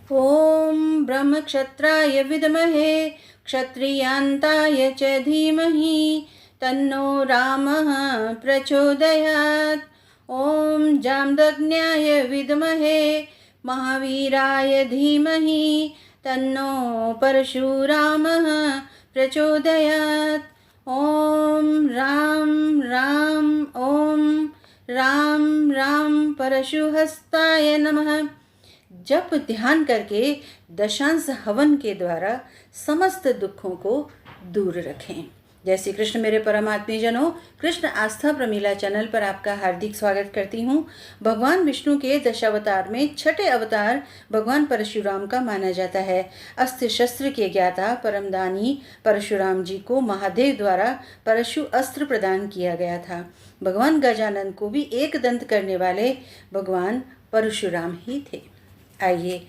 ॐ ब्रह्मक्षत्राय विद्महे क्षत्रियान्ताय च धीमहि तन्नो रामः प्रचोदयात्। ॐ जाम्बग्न्याय विद्महे महावीराय धीमहि तन्नो परशुरामः प्रचोदयात्। ॐ राम राम ॐ राम राम परशुहस्ताय नमः। जप ध्यान करके दशांश हवन के द्वारा समस्त दुखों को दूर रखें। जय श्री कृष्ण मेरे परमात्मी जनों, कृष्ण आस्था प्रमीला चैनल पर आपका हार्दिक स्वागत करती हूँ। भगवान विष्णु के दशावतार में छठे अवतार भगवान परशुराम का माना जाता है। अस्त्र शस्त्र के ज्ञाता परमदानी परशुराम जी को महादेव द्वारा परशु अस्त्र प्रदान किया गया था। भगवान गजानन को भी एक दंत करने वाले भगवान परशुराम ही थे। आइए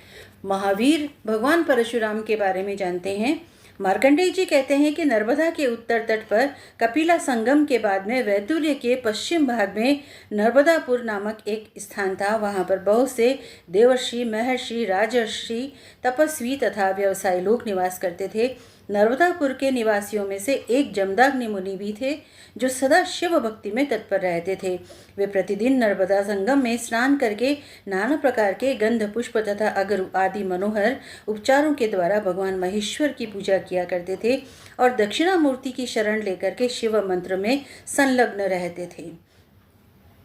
महावीर भगवान परशुराम के बारे में जानते हैं। मार्कंडेय जी कहते हैं कि नर्मदा के उत्तर तट पर कपिला संगम के बाद में वैतुर्य के पश्चिम भाग में नर्मदापुर नामक एक स्थान था। वहां पर बहुत से देवर्षि, महर्षि, राजर्षि, तपस्वी तथा व्यवसायी लोग निवास करते थे। नर्मदापुर के निवासियों में से एक जमदग्नि मुनि भी थे जो सदा शिव भक्ति में तत्पर रहते थे। वे प्रतिदिन नर्मदा संगम में स्नान करके नाना प्रकार के गंध, पुष्प तथा अगरु आदि मनोहर उपचारों के द्वारा भगवान महेश्वर की पूजा किया करते थे और दक्षिणामूर्ति की शरण लेकर के शिव मंत्र में संलग्न रहते थे।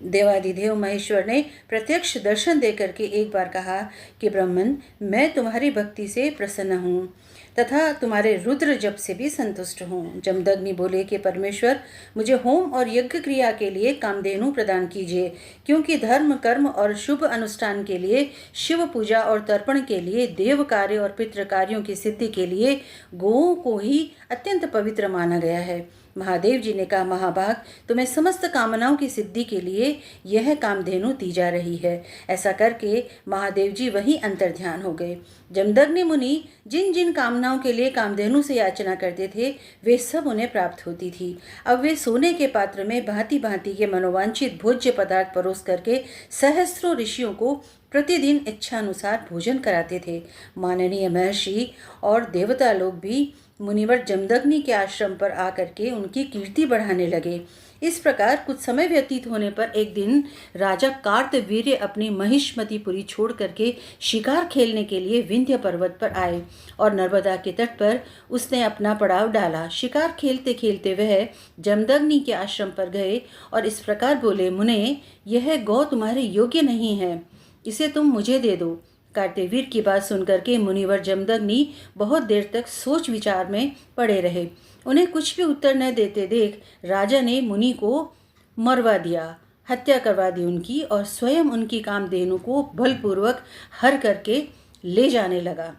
देवादिदेव महेश्वर ने प्रत्यक्ष दर्शन देकर के एक बार कहा कि ब्राह्मण, मैं तुम्हारी भक्ति से प्रसन्न हूँ तथा तुम्हारे रुद्र जप से भी संतुष्ट हूँ। जमदग्नि बोले कि परमेश्वर, मुझे होम और यज्ञ क्रिया के लिए कामधेनु प्रदान कीजिए, क्योंकि धर्म, कर्म और शुभ अनुष्ठान के लिए, शिव पूजा और तर्पण के लिए, देव कार्य और पितृ कार्यों की सिद्धि के लिए गौओं को ही अत्यंत पवित्र माना गया है। महादेव जी ने कहा, महाभाग, तुम्हें समस्त कामनाओं की सिद्धि के लिए यह कामधेनु दी जा रही है। ऐसा करके महादेव जी वहीं अंतर्ध्यान हो गए। जमदग्नि मुनि जिन जिन कामनाओं के लिए कामधेनु से याचना करते थे वे सब उन्हें प्राप्त होती थी। अब वे सोने के पात्र में भांति भांति के मनोवांछित भोज्य पदार्थ परोस करके सहस्त्रों ऋषियों को प्रतिदिन इच्छानुसार भोजन कराते थे। माननीय महर्षि और देवता लोग भी मुनिवर जमदग्नि के आश्रम पर आकर के उनकी कीर्ति बढ़ाने लगे। इस प्रकार कुछ समय व्यतीत होने पर एक दिन राजा कार्तवीर्य अपनी महिष्मतीपुरी छोड़ करके शिकार खेलने के लिए विंध्य पर्वत पर आए और नर्मदा के तट पर उसने अपना पड़ाव डाला। शिकार खेलते खेलते वह जमदग्नि के आश्रम पर गए और इस प्रकार बोले, मुने, यह गौ तुम्हारे योग्य नहीं है, इसे तुम मुझे दे दो। कार्तवीर्य की बात सुनकर के मुनिवर जमदग्नि बहुत देर तक सोच विचार में पड़े रहे। उन्हें कुछ भी उत्तर न देते देख राजा ने मुनि को मरवा दिया, हत्या करवा दी उनकी, और स्वयं उनकी कामधेनु को बलपूर्वक हर करके ले जाने लगा।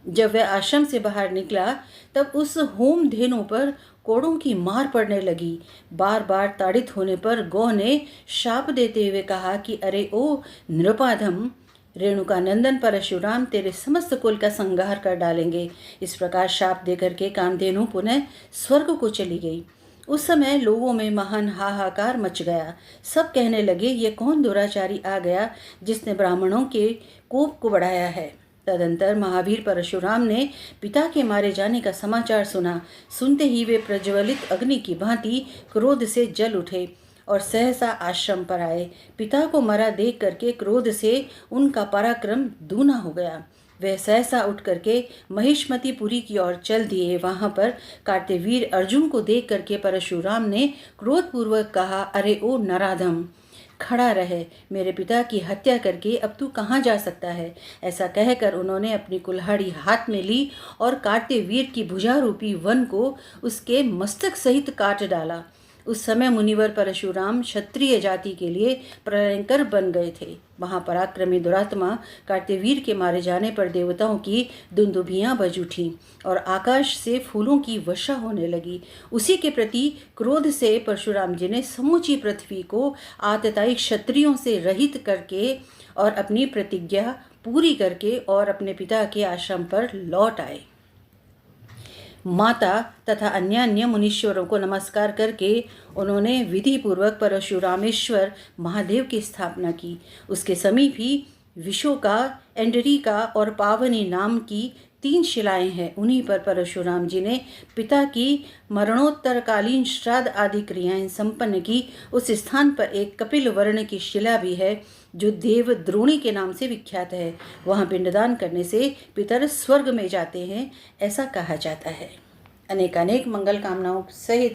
जब वह आश्रम से बाहर निकला तब उस होम धेनु पर कोड़ों की मार पड़ने लगी। बार बार ताड़ित होने पर गौ ने शाप देते हुए कहा कि अरे ओ नृपाधम, रेणुका नंदन परशुराम तेरे समस्त कुल का संहार कर डालेंगे। इस प्रकार शाप देकर के कामधेनु पुनः स्वर्ग को चली गई। उस समय लोगों में महान हाहाकार मच गया। सब कहने लगे, ये कौन दुराचारी आ गया जिसने ब्राह्मणों के कोप को बढ़ाया है। तदंतर महावीर परशुराम ने पिता के मारे जाने का समाचार सुना। सुनते ही वे प्रज्वलित अग्नि की भांति क्रोध से जल उठे और सहसा आश्रम पर आए। पिता को मरा देख करके क्रोध से उनका पराक्रम दूना हो गया। वह सहसा उठ करके महिष्मतीपुरी की ओर चल दिए। वहां पर कार्तवीर्य अर्जुन को देख करके परशुराम ने क्रोधपूर्वक कहा, अरे ओ नराधम, खड़ा रहे, मेरे पिता की हत्या करके अब तू कहाँ जा सकता है। ऐसा कहकर उन्होंने अपनी कुल्हाड़ी हाथ में ली और कार्तवीर्य की भुजा रूपी वन को उसके मस्तक सहित काट डाला। उस समय मुनिवर परशुराम क्षत्रिय जाति के लिए प्रलयंकर बन गए थे। महापराक्रमी दुरात्मा कार्तवीर्य के मारे जाने पर देवताओं की दुंदुभियां बज उठी और आकाश से फूलों की वर्षा होने लगी। उसी के प्रति क्रोध से परशुराम जी ने समूची पृथ्वी को आतताई क्षत्रियों से रहित करके और अपनी प्रतिज्ञा पूरी करके और अपने पिता के आश्रम पर लौट आए। माता तथा अन्य अन्य मुनीश्वरों को नमस्कार करके उन्होंने विधि पूर्वक परशुरामेश्वर महादेव की स्थापना की। उसके समीप ही विशोका, एंडरिका और पावनी नाम की 3 शिलाएं हैं। उन्हीं पर परशुराम जी ने पिता की मरणोत्तरकालीन श्राद्ध आदि क्रियाएं संपन्न की। उस स्थान पर एक कपिल वर्ण की शिला भी है जो देव द्रोणी के नाम से विख्यात है। वहाँ पिंडदान करने से पितर स्वर्ग में जाते हैं, ऐसा कहा जाता है। अनेकानेक मंगल कामनाओं सहित